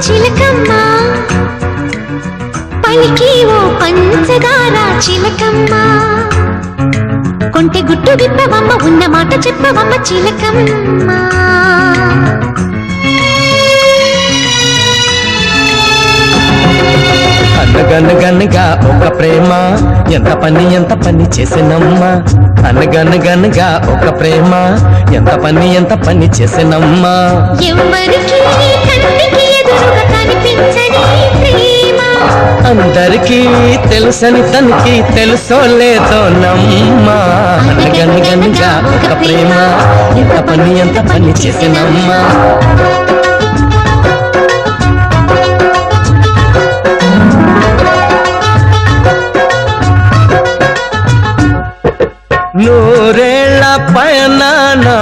చిలకమ్మ పలికి ఓ పంచదార చిలకమ్మ కొంటె గుట్టు విప్పవమ్మ ఉన్న మాట చెప్పవమ్మ చిలకమ్మ అనగనగనగా ఒక ప్రేమ ఎంత పని చేసినమ్మా అనగనగనగా ఒక ప్రేమ ఎంత పని చేసినమ్మా ఎవరికి కంటికి ఎదురుగా కనిపించని ప్రేమ అందరికీ తెలుసని తనకి తెలుసో లేదో నమ్మా అనగనగనగా ఒక ప్రేమ ఎంత పని చేసినమ్మా నూరేళ్ల పయన నా